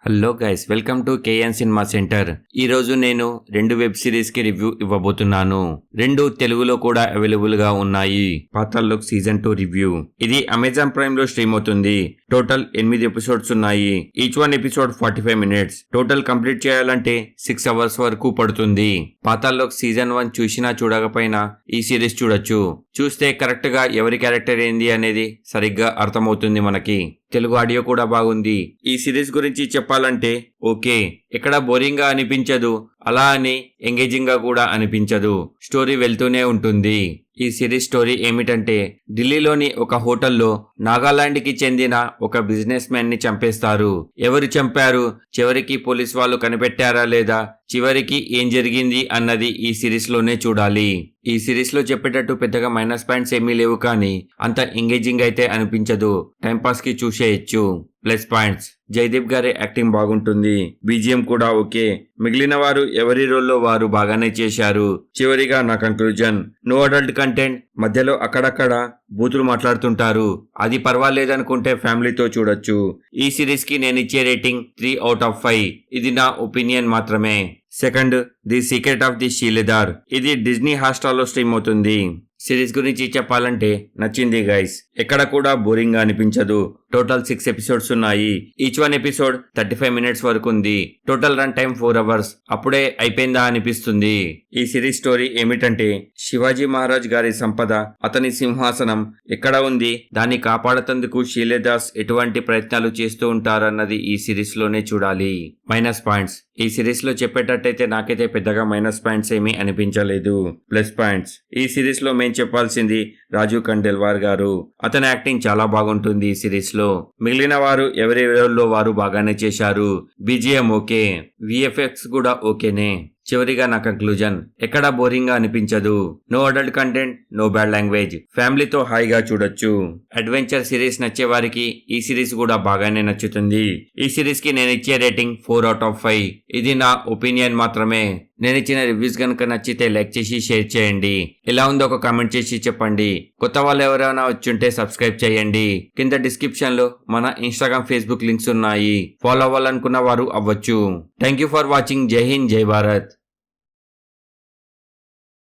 Hello guys, welcome to KN cinema centre. ఈ రోజు నేను 2 వెబ్ సిరీస్ కి రివ్యూ ఇవ్వబోతున్నాను. 2 తెలుగులో కూడా అవైలబుల్ గా ఉన్నాయి. Paatal Lok season 2 review. ఇది అమెజాన్ ప్రైమ్ లో స్ట్రీమ్ అవుతుంది. టోటల్ 8 ఎపిసోడ్స్ ఉన్నాయి. Each one episode 45 minutes. Total complete చేయాలంటే 6 అవర్స్ వరకు పడుతుంది. పాతాళలోక్ సీజన్ 1 చూసినా చూడకపోయినా ఈ సిరీస్ చూడొచ్చు. చూస్తే కరెక్ట్ గా ఎవరి క్యారెక్టర్ ఏంది అనేది సరిగ్గా అర్థమవుతుంది మనకి. తెలుగు ఆడియో కూడా బాగుంది. ఈ సిరీస్ గురించి చెప్పాలంటే ఓకే, ఎక్కడ బోరింగ్ గా అనిపించదు, అలా అని ఎంగేజింగ్ గా కూడా అనిపించదు. స్టోరీ వెళ్తూనే ఉంటుంది. ఈ సిరీస్ స్టోరీ ఏమిటంటే, ఢిల్లీలోని ఒక హోటల్లో నాగాలాండ్ కి చెందిన ఒక బిజినెస్ మ్యాన్ ని చంపేస్తారు. ఎవరు చంపారు, చివరికి పోలీస్ వాళ్ళు కనిపెట్టారా లేదా, చివరికి ఏం జరిగింది అన్నది ఈ సిరీస్ లోనే చూడాలి. ఈ సిరీస్ లో చెప్పేటట్టు పెద్దగా మైనస్ పాయింట్స్ ఏమీ లేవు, కానీ అంత ఎంగేజింగ్ అయితే అనిపించదు. టైంపాస్ కి చూసేయచ్చు. ప్లస్ పాయింట్స్: జయదీప్ గారి యాక్టింగ్ బాగుంటుంది. బీజిఎం కూడా ఓకే. మిగిలిన వారు ఎవరి రోల్లో వారు బాగానే చేశారు. చివరిగా నా కంక్లూజన్: నో అడల్ట్ కంటెంట్. మధ్యలో అక్కడక్కడ బూతులు మాట్లాడుతుంటారు. అది పర్వాలేదనుకుంటే ఫ్యామిలీతో చూడొచ్చు. ఈ సిరీస్ కి నేను ఇచ్చే రేటింగ్ 3/5. ఇది నా ఒపీనియన్ మాత్రమే. Second, the secret of the Shiledar. ఇది డిజ్నీ హాట్‌స్టార్ లో స్ట్రీమ్ అవుతుంది. సిరీస్ గురించి చెప్పాలంటే నచ్చింది గైస్. ఎక్కడ కూడా బోరింగ్ గా అనిపించదు. టోటల్ 6 ఎపిసోడ్స్ ఉన్నాయి. ఈచ్ వన్ ఎపిసోడ్ 35 మినిట్స్ వరకు ఉంది. Total run time 4 hours. అప్పుడే అయిపోయిందా అనిపిస్తుంది. ఈ సిరీస్ స్టోరీ ఏమిటంటే, శివాజీ మహారాజ్ గారి సంపద, అతని సింహాసనం ఎక్కడ ఉంది, దాన్ని కాపాడతందుకు షీలేదాస్ ఎటువంటి ప్రయత్నాలు చేస్తూ ఉంటారన్నది ఈ సిరీస్ లోనే చూడాలి. మైనస్ పాయింట్స్: ఈ సిరీస్ లో చెప్పేటట్టయితే నాకైతే పెద్దగా మైనస్ పాయింట్స్ ఏమీ అనిపించలేదు. ప్లస్ పాయింట్స్: ఈ సిరీస్ లో మేము చెప్పాల్సింది రాజీవ్ ఖండేల్వాల్ గారు. అతని యాక్టింగ్ చాలా బాగుంటుంది ఈ సిరీస్ లో. మిగిలిన వారు ఎవరి రోల్లో వారు బాగానే చేశారు. బీజిఎం ఓకే, విఎఫ్ఎక్స్ కూడా ఓకేనే. చివరిగా నా కంక్లూజన్: ఎక్కడా బోరింగ్ గా అనిపించదు. No adult content, no bad language. ఫ్యామిలీతో హాయిగా చూడొచ్చు. అడ్వెంచర్ సిరీస్ నచ్చే వారికి ఈ సిరీస్ కూడా బాగానే నచ్చుతుంది. ఈ సిరీస్ కి నేను ఇచ్చే రేటింగ్ 4/5. ఇది నా ఒపీనియన్ మాత్రమే. నేను ఇచ్చిన రివ్యూస్ కనుక నచ్చితే లైక్ చేసి షేర్ చేయండి. ఎలా ఉందో ఒక కామెంట్ చేసి చెప్పండి. కొత్త వాళ్ళు ఎవరైనా వచ్చుంటే సబ్స్క్రైబ్ చేయండి. కింద డిస్క్రిప్షన్ లో మన ఇన్స్టాగ్రామ్, ఫేస్బుక్ లింక్స్ ఉన్నాయి. ఫాలో అవ్వాలనుకున్న వారు అవ్వచ్చు. Thank you for watching. జై హింద్, జై భారత్.